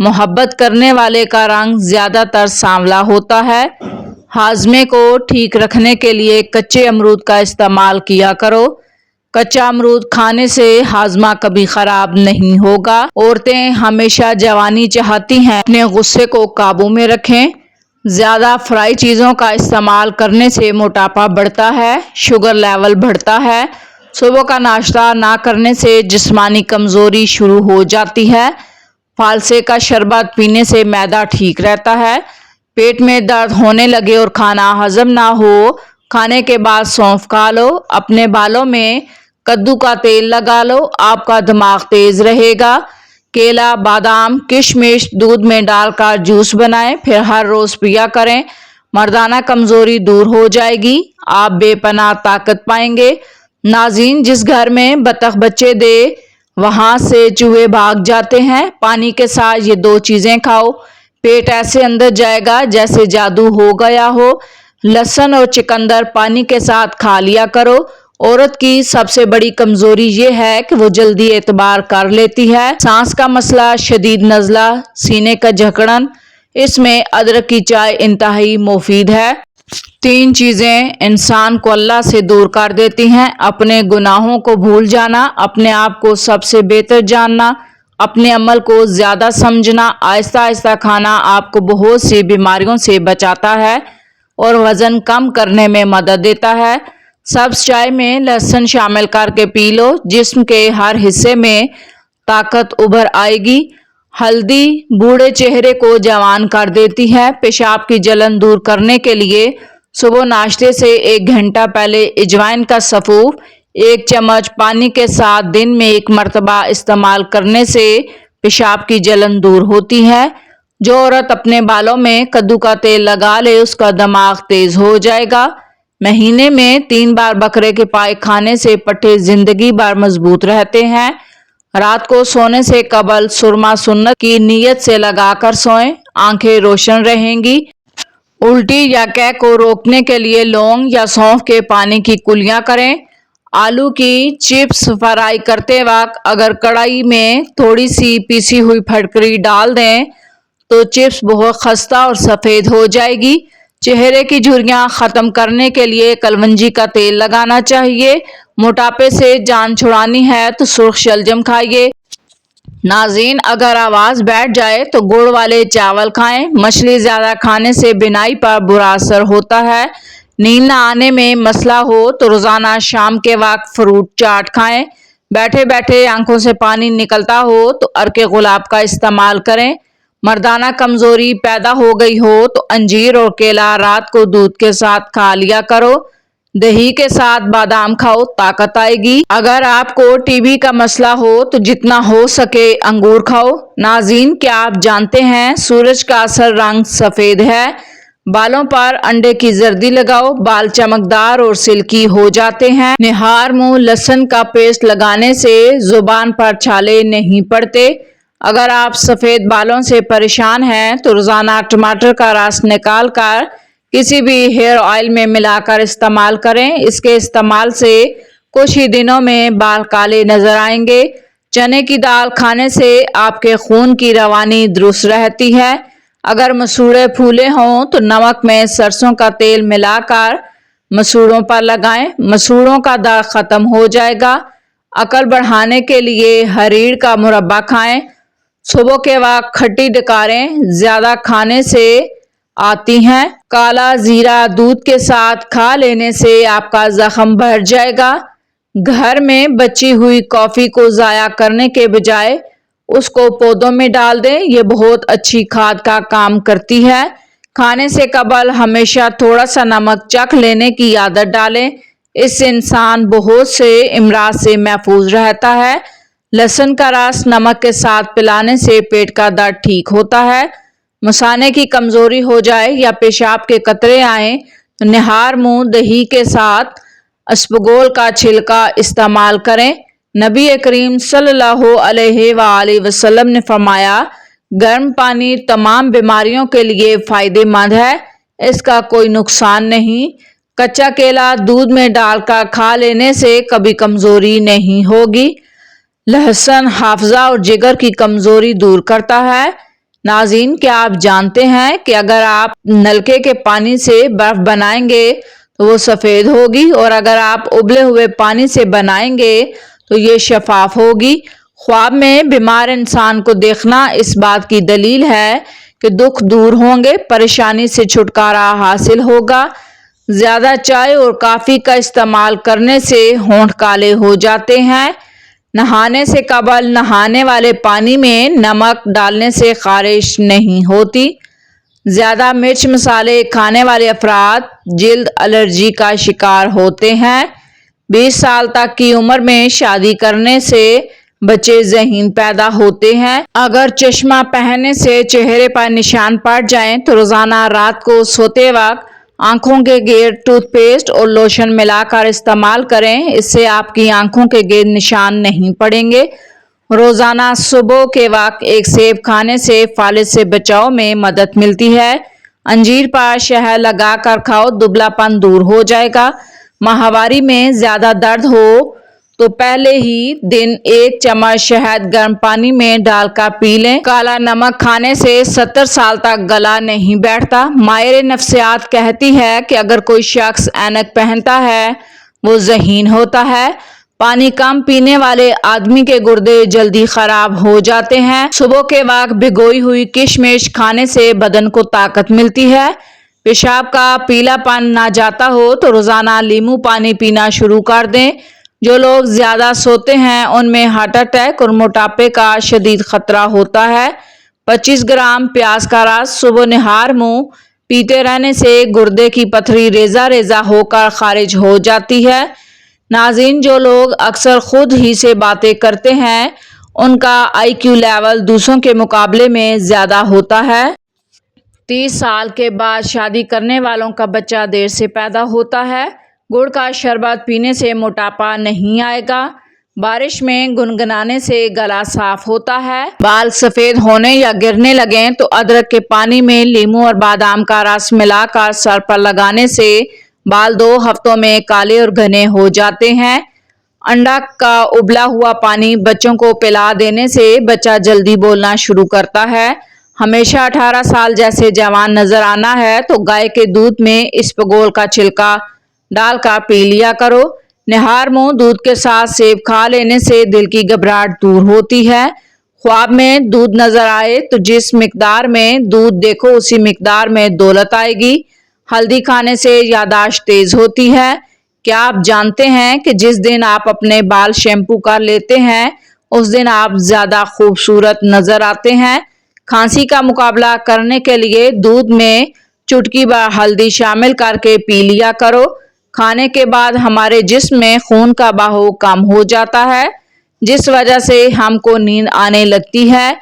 محبت کرنے والے کا رنگ زیادہ تر سانولا ہوتا ہے۔ ہاضمے کو ٹھیک رکھنے کے لیے کچے امرود کا استعمال کیا کرو۔ کچا امرود کھانے سے ہاضمہ کبھی خراب نہیں ہوگا۔ عورتیں ہمیشہ جوانی چاہتی ہیں، اپنے غصے کو قابو میں رکھیں۔ زیادہ فرائی چیزوں کا استعمال کرنے سے موٹاپا بڑھتا ہے، شوگر لیول بڑھتا ہے۔ صبح کا ناشتہ نہ کرنے سے جسمانی کمزوری شروع ہو جاتی ہے۔ فالسے کا شربت پینے سے معدہ ٹھیک رہتا ہے۔ پیٹ میں درد ہونے لگے اور کھانا ہضم نہ ہو، کھانے کے بعد سونف کھا لو۔ اپنے بالوں میں کدو کا تیل لگا لو، آپ کا دماغ تیز رہے گا۔ کیلا، بادام، کشمش دودھ میں ڈال کر جوس بنائیں، پھر ہر روز پیا کریں۔ مردانہ کمزوری دور ہو جائے گی، آپ بے پناہ طاقت پائیں گے۔ ناظرین، جس گھر میں بطخ بچے دے وہاں سے چوہے بھاگ جاتے ہیں۔ پانی کے ساتھ یہ 2 چیزیں کھاؤ، پیٹ ایسے اندر جائے گا جیسے جادو ہو گیا ہو۔ لہسن اور چقندر پانی کے ساتھ کھا لیا کرو۔ عورت کی سب سے بڑی کمزوری یہ ہے کہ وہ جلدی اعتبار کر لیتی ہے۔ سانس کا مسئلہ، شدید نزلہ، سینے کا جھکڑن، اس میں ادرک کی چائے انتہائی مفید ہے۔ 3 چیزیں انسان کو اللہ سے دور کر دیتی ہیں: اپنے گناہوں کو بھول جانا، اپنے آپ کو سب سے بہتر جاننا، اپنے عمل کو زیادہ سمجھنا۔ آہستہ آہستہ کھانا آپ کو بہت سی بیماریوں سے بچاتا ہے اور وزن کم کرنے میں مدد دیتا ہے۔ سبز چائے میں لہسن شامل کر کے پی لو، جسم کے ہر حصے میں طاقت ابھر آئے گی۔ ہلدی بوڑھے چہرے کو جوان کر دیتی ہے۔ پیشاب کی جلن دور کرنے کے لیے صبح ناشتے سے 1 گھنٹہ پہلے اجوائن کا سفوف 1 چمچ پانی کے ساتھ دن میں 1 مرتبہ استعمال کرنے سے پیشاب کی جلن دور ہوتی ہے۔ جو عورت اپنے بالوں میں کدو کا تیل لگا لے اس کا دماغ تیز ہو جائے گا۔ مہینے میں 3 بار بکرے کے پائے کھانے سے پٹھے زندگی بھر مضبوط رہتے ہیں۔ رات کو سونے سے قبل سرما سنت کی نیت سے لگا کر سوئیں، آنکھیں روشن رہیں گی۔ الٹی یا قے کو روکنے کے لیے لونگ یا سونف کے پانی کی کلیاں کریں۔ آلو کی چپس فرائی کرتے وقت اگر کڑھائی میں تھوڑی سی پیسی ہوئی پھٹکری ڈال دیں تو چپس بہت خستہ اور سفید ہو جائے گی۔ چہرے کی جھریاں ختم کرنے کے لیے کلونجی کا تیل لگانا چاہیے۔ موٹاپے سے جان چھڑانی ہے تو سرخ شلجم کھائیے۔ ناظرین، اگر آواز بیٹھ جائے تو گڑ والے چاول کھائیں۔ مچھلی زیادہ کھانے سے بینائی پر برا اثر ہوتا ہے۔ نیند نہ آنے میں مسئلہ ہو تو روزانہ شام کے وقت فروٹ چاٹ کھائیں۔ بیٹھے بیٹھے آنکھوں سے پانی نکلتا ہو تو عرق گلاب کا استعمال کریں۔ مردانہ کمزوری پیدا ہو گئی ہو تو انجیر اور کیلا رات کو دودھ کے ساتھ کھا لیا کرو۔ دہی کے ساتھ بادام کھاؤ، طاقت آئے گی۔ اگر آپ کو ٹی بی کا مسئلہ ہو تو جتنا ہو سکے انگور کھاؤ۔ ناظرین، کیا آپ جانتے ہیں سورج کا اصل رنگ سفید ہے؟ بالوں پر انڈے کی زردی لگاؤ، بال چمکدار اور سلکی ہو جاتے ہیں۔ نہار منہ لہسن کا پیسٹ لگانے سے زبان پر چھالے نہیں پڑتے۔ اگر آپ سفید بالوں سے پریشان ہیں تو روزانہ ٹماٹر کا رس نکال کر کسی بھی ہیئر آئل میں ملا کر استعمال کریں۔ اس کے استعمال سے کچھ ہی دنوں میں بال کالے نظر آئیں گے۔ چنے کی دال کھانے سے آپ کے خون کی روانی درست رہتی ہے۔ اگر مسوڑے پھولے ہوں تو نمک میں سرسوں کا تیل ملا کر مسوڑوں پر لگائیں، مسوڑوں کا درد ختم ہو جائے گا۔ عقل بڑھانے کے لیے ہریڑ کا مربع کھائیں۔ صبح کے وقت کھٹی ڈکاریں زیادہ کھانے سے آتی ہیں۔ کالا زیرہ دودھ کے ساتھ کھا لینے سے آپ کا زخم بھر جائے گا۔ گھر میں بچی ہوئی کافی کو ضائع کرنے کے بجائے اس کو پودوں میں ڈال دیں، یہ بہت اچھی کھاد کا کام کرتی ہے۔ کھانے سے قبل ہمیشہ تھوڑا سا نمک چکھ لینے کی عادت ڈالیں، اس سے انسان بہت سے امراض سے محفوظ رہتا ہے۔ لہسن کا رس نمک کے ساتھ پلانے سے پیٹ کا درد ٹھیک ہوتا ہے۔ مثانے کی کمزوری ہو جائے یا پیشاب کے قطرے آئیں تو نہار منہ دہی کے ساتھ اسپغول کا چھلکا استعمال کریں۔ نبی کریم صلی اللہ علیہ وآلہ وسلم نے فرمایا، گرم پانی تمام بیماریوں کے لیے فائدہ مند ہے، اس کا کوئی نقصان نہیں۔ کچا کیلا دودھ میں ڈال کر کھا لینے سے کبھی کمزوری نہیں ہوگی۔ لہسن حافظہ اور جگر کی کمزوری دور کرتا ہے۔ ناظرین، کیا آپ جانتے ہیں کہ اگر آپ نلکے کے پانی سے برف بنائیں گے تو وہ سفید ہوگی، اور اگر آپ ابلے ہوئے پانی سے بنائیں گے تو یہ شفاف ہوگی۔ خواب میں بیمار انسان کو دیکھنا اس بات کی دلیل ہے کہ دکھ دور ہوں گے، پریشانی سے چھٹکارا حاصل ہوگا۔ زیادہ چائے اور کافی کا استعمال کرنے سے ہونٹ کالے ہو جاتے ہیں۔ نہانے سے قبل نہانے والے پانی میں نمک ڈالنے سے خارش نہیں ہوتی۔ زیادہ مرچ مسالے کھانے والے افراد جلد الرجی کا شکار ہوتے ہیں۔ 20 سال تک کی عمر میں شادی کرنے سے بچے ذہین پیدا ہوتے ہیں۔ اگر چشمہ پہننے سے چہرے پر نشان پڑ جائیں تو روزانہ رات کو سوتے وقت آنکھوں کے گرد ٹوتھ پیسٹ اور لوشن ملا کر استعمال کریں، اس سے آپ کی آنکھوں کے گرد نشان نہیں پڑیں گے۔ روزانہ صبح کے وقت ایک سیب کھانے سے فالج سے بچاؤ میں مدد ملتی ہے۔ انجیر پر شہد لگا کر کھاؤ، دبلا پن دور ہو جائے گا۔ ماہواری میں زیادہ درد ہو تو پہلے ہی دن 1 چمچ شہد گرم پانی میں ڈال کر پی لیں۔ کالا نمک کھانے سے 70 سال تک گلا نہیں بیٹھتا۔ ماہر نفسیات کہتی ہے کہ اگر کوئی شخص اینک پہنتا ہے وہ ذہین ہوتا ہے۔ پانی کم پینے والے آدمی کے گردے جلدی خراب ہو جاتے ہیں۔ صبح کے وقت بھگوئی ہوئی کشمش کھانے سے بدن کو طاقت ملتی ہے۔ پیشاب کا پیلا پن نہ جاتا ہو تو روزانہ لیمو پانی پینا شروع کر دیں۔ جو لوگ زیادہ سوتے ہیں ان میں ہارٹ اٹیک اور موٹاپے کا شدید خطرہ ہوتا ہے۔ 25 گرام پیاز کا رس صبح نہار منہ پیتے رہنے سے گردے کی پتھری ریزہ ریزہ ہو کر خارج ہو جاتی ہے۔ ناظرین، جو لوگ اکثر خود ہی سے باتیں کرتے ہیں ان کا IQ لیول دوسروں کے مقابلے میں زیادہ ہوتا ہے۔ 30 سال کے بعد شادی کرنے والوں کا بچہ دیر سے پیدا ہوتا ہے۔ گڑ کا شربت پینے سے موٹاپا نہیں آئے گا۔ بارش میں گنگنانے سے گلا صاف ہوتا ہے۔ بال سفید ہونے یا گرنے لگیں تو ادرک کے پانی میں لیموں اور بادام کا رس ملا کر سر پر لگانے سے بال 2 ہفتوں میں کالے اور گھنے ہو جاتے ہیں۔ انڈا کا ابلا ہوا پانی بچوں کو پلا دینے سے بچہ جلدی بولنا شروع کرتا ہے۔ ہمیشہ 18 سال جیسے جوان نظر آنا ہے تو گائے کے دودھ میں اسپغول کا چھلکا ڈال کر پی لیا کرو۔ نہار منہ دودھ کے ساتھ سیب کھا لینے سے دل کی گھبراہٹ دور ہوتی ہے۔ خواب میں دودھ نظر آئے تو جس مقدار میں دودھ دیکھو اسی مقدار میں دولت آئے گی۔ ہلدی کھانے سے یادداشت تیز ہوتی ہے۔ کیا آپ جانتے ہیں کہ جس دن آپ اپنے بال شیمپو کر لیتے ہیں اس دن آپ زیادہ خوبصورت نظر آتے ہیں؟ کھانسی کا مقابلہ کرنے کے لیے دودھ میں چٹکی بھر ہلدی شامل کر کے پی لیا کرو۔ کھانے کے بعد ہمارے جسم میں خون کا بہاؤ کم ہو جاتا ہے جس وجہ سے ہم کو نیند آنے لگتی ہے۔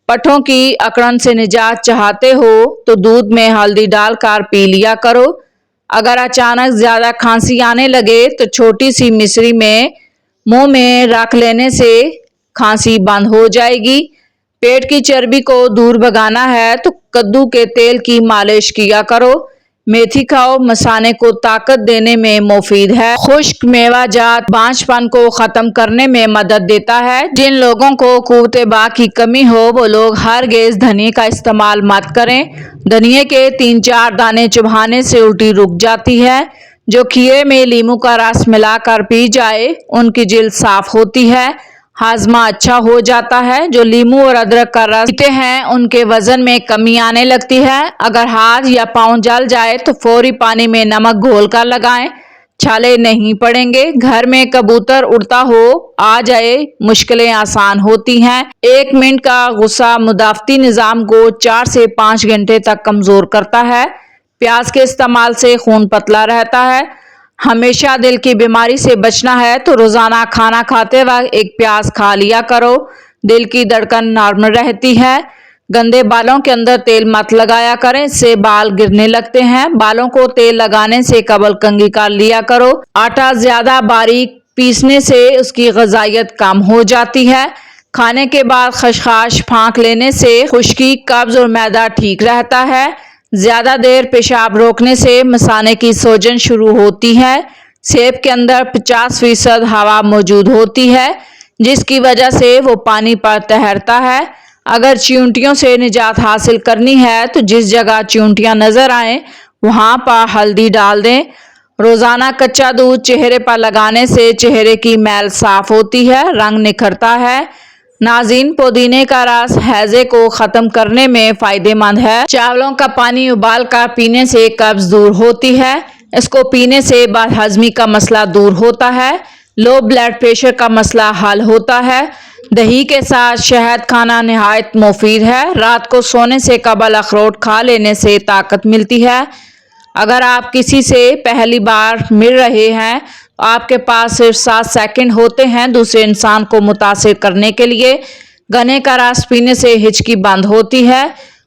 پٹھوں کی اکڑن سے نجات چاہتے ہو تو دودھ میں ہلدی ڈال کر پی لیا کرو۔ اگر اچانک زیادہ کھانسی آنے لگے تو چھوٹی سی مصری میں منہ میں رکھ لینے سے کھانسی بند ہو جائے گی۔ پیٹ کی چربی کو دور بھگانا ہے تو کدو کے تیل کی مالش کیا کرو۔ میتھی کھاؤ، مثانے کو طاقت دینے میں مفید ہے۔ خشک میوہ جات بانجھ پن کو ختم کرنے میں مدد دیتا ہے۔ جن لوگوں کو قوت بقا کی کمی ہو وہ لوگ ہرگز دھنیا کا استعمال مت کریں۔ دھنیا کے 3-4 دانے چبانے سے الٹی رک جاتی ہے۔ جو کھیرے میں لیموں کا رس ملا کر پی جائے ان کی جلد صاف ہوتی ہے، ہاضمہ اچھا ہو جاتا ہے۔ جو لیموں اور ادرک کا رس پیتے ہیں ان کے وزن میں کمی آنے لگتی ہے۔ اگر ہاتھ یا پاؤں جل جائے تو فوری پانی میں نمک گھول کر لگائیں، چھالے نہیں پڑیں گے۔ گھر میں کبوتر اڑتا ہو آ جائے، مشکلیں آسان ہوتی ہیں۔ 1 منٹ کا غصہ مدافعتی نظام کو 4 سے 5 گھنٹے تک کمزور کرتا ہے۔ پیاز کے استعمال سے خون پتلا رہتا ہے۔ ہمیشہ دل کی بیماری سے بچنا ہے تو روزانہ کھانا کھاتے وقت 1 پیاز کھا لیا کرو، دل کی دھڑکن نارمل رہتی ہے۔ گندے بالوں کے اندر تیل مت لگایا کریں، اس سے بال گرنے لگتے ہیں۔ بالوں کو تیل لگانے سے قبل کنگھی کر لیا کرو۔ آٹا زیادہ باریک پیسنے سے اس کی غذائیت کم ہو جاتی ہے۔ کھانے کے بعد خشخاش پھانک لینے سے خشکی، قبض اور معدہ ٹھیک رہتا ہے۔ زیادہ دیر پیشاب روکنے سے مثانے کی سوجن شروع ہوتی ہے۔ سیب کے اندر 50% ہوا موجود ہوتی ہے جس کی وجہ سے وہ پانی پر تیرتا ہے۔ اگر چیونٹیوں سے نجات حاصل کرنی ہے تو جس جگہ چیونٹیاں نظر آئیں وہاں پر ہلدی ڈال دیں۔ روزانہ کچا دودھ چہرے پر لگانے سے چہرے کی میل صاف ہوتی ہے، رنگ نکھرتا ہے۔ ناظرین، پودینے کا رس ہیضے کو ختم کرنے میں فائدہ مند ہے۔ چاولوں کا پانی ابال کر پینے سے قبض دور ہوتی ہے۔ اس کو پینے سے بد ہضمی کا مسئلہ دور ہوتا ہے۔ لو بلڈ پریشر کا مسئلہ حل ہوتا ہے۔ دہی کے ساتھ شہد کھانا نہایت مفید ہے۔ رات کو سونے سے قبل اخروٹ کھا لینے سے طاقت ملتی ہے۔ اگر آپ کسی سے پہلی بار مل رہے ہیں تو آپ کے پاس صرف 7 سیکنڈ ہوتے ہیں دوسرے انسان کو متاثر کرنے کے لیے۔ گنے کا رس پینے سے ہچکی بند ہوتی ہے۔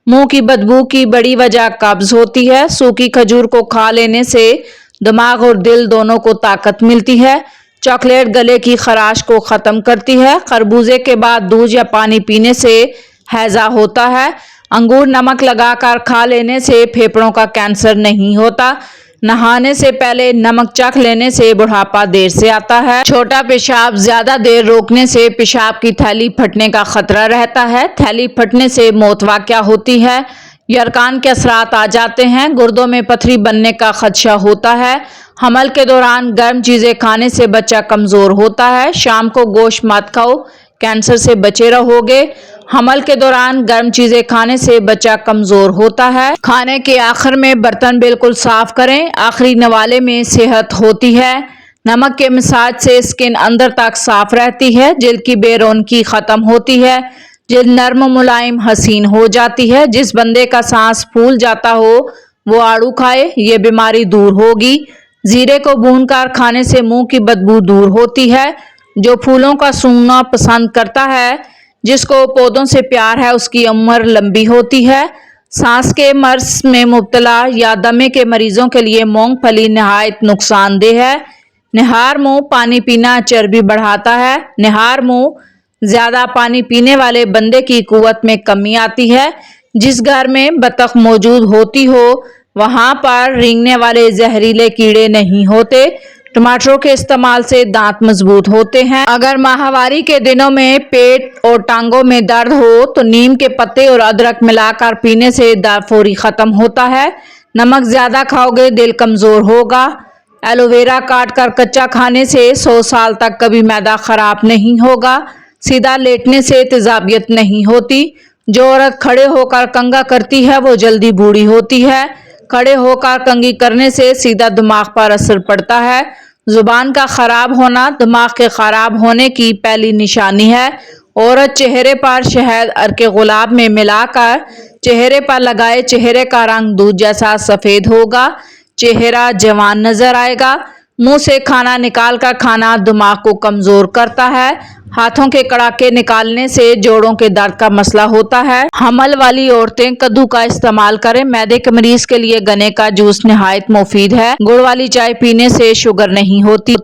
منہ کی بدبو کی بڑی وجہ قبض ہوتی ہے۔ سوکھی کھجور کو کھا لینے سے دماغ اور دل دونوں کو طاقت ملتی ہے۔ چاکلیٹ گلے کی خراش کو ختم کرتی ہے۔ خربوزے کے بعد دودھ یا پانی پینے سے ہیضہ ہوتا ہے۔ انگور نمک لگا کر کھا لینے سے پھیپھڑوں کا کینسر نہیں ہوتا۔ نہانے سے پہلے نمک چکھ لینے سے بڑھاپا دیر سے آتا ہے۔ چھوٹا پیشاب زیادہ دیر روکنے سے پیشاب کی تھیلی پھٹنے کا خطرہ رہتا ہے۔ تھیلی پھٹنے سے موت واقع ہوتی ہے۔ یرقان کے اثرات آ جاتے ہیں۔ گردوں میں پتھری بننے کا خدشہ ہوتا ہے۔ حمل کے دوران گرم چیزیں کھانے سے بچہ کمزور ہوتا ہے۔ شام کو گوشت مت کھاؤ، کینسر سے بچے رہو گے۔ حمل کے دوران گرم چیزیں کھانے سے بچہ کمزور ہوتا ہے۔ کھانے کے آخر میں برتن بالکل صاف کریں، آخری نوالے میں صحت ہوتی ہے۔ نمک کے مساج سے سکن اندر تک صاف رہتی ہے، جلد کی بے رونقی ختم ہوتی ہے، جلد نرم ملائم حسین ہو جاتی ہے۔ جس بندے کا سانس پھول جاتا ہو وہ آڑو کھائے، یہ بیماری دور ہوگی۔ زیرے کو بھون کر کھانے سے منہ کی بدبو دور ہوتی ہے۔ جو پھولوں کا سونگھنا پسند کرتا ہے، جس کو پودوں سے پیار ہے، اس کی عمر لمبی ہوتی ہے۔ سانس کے مرض میں مبتلا یا دمے کے مریضوں کے لیے مونگ پھلی نہایت نقصان دہ ہے۔ نہار منہ پانی پینا چربی بڑھاتا ہے۔ نہار منہ زیادہ پانی پینے والے بندے کی قوت میں کمی آتی ہے۔ جس گھر میں بطخ موجود ہوتی ہو وہاں پر رینگنے والے زہریلے کیڑے نہیں ہوتے۔ ٹماٹروں کے استعمال سے دانت مضبوط ہوتے ہیں۔ اگر ماہواری کے دنوں میں پیٹ اور ٹانگوں میں درد ہو تو نیم کے پتے اور ادرک ملا کر پینے سے درد فوری ختم ہوتا ہے۔ نمک زیادہ کھاؤ گے دل کمزور ہوگا۔ ایلو ویرا کاٹ کر کچا کھانے سے 100 سال تک کبھی معدہ خراب نہیں ہوگا۔ سیدھا لیٹنے سے تیزابیت نہیں ہوتی۔ جو عورت کھڑے ہو کر کنگھا کرتی ہے وہ جلدی بوڑھی ہوتی ہے۔ کھڑے ہو کر کنگھی کرنے سے سیدھا دماغ پر اثر پڑتا ہے۔ زبان کا خراب ہونا دماغ کے خراب ہونے کی پہلی نشانی ہے۔ عورت چہرے پر شہد عرق گلاب میں ملا کر چہرے پر لگائے، چہرے کا رنگ دودھ جیسا سفید ہوگا، چہرہ جوان نظر آئے گا۔ منہ سے کھانا نکال کر کھانا دماغ کو کمزور کرتا ہے۔ ہاتھوں کے کڑاکے نکالنے سے جوڑوں کے درد کا مسئلہ ہوتا ہے۔ حمل والی عورتیں کدو کا استعمال کریں۔ معدے کے مریض کے لیے گنے کا جوس نہایت مفید ہے۔ گڑ والی چائے پینے سے شوگر نہیں ہوتی۔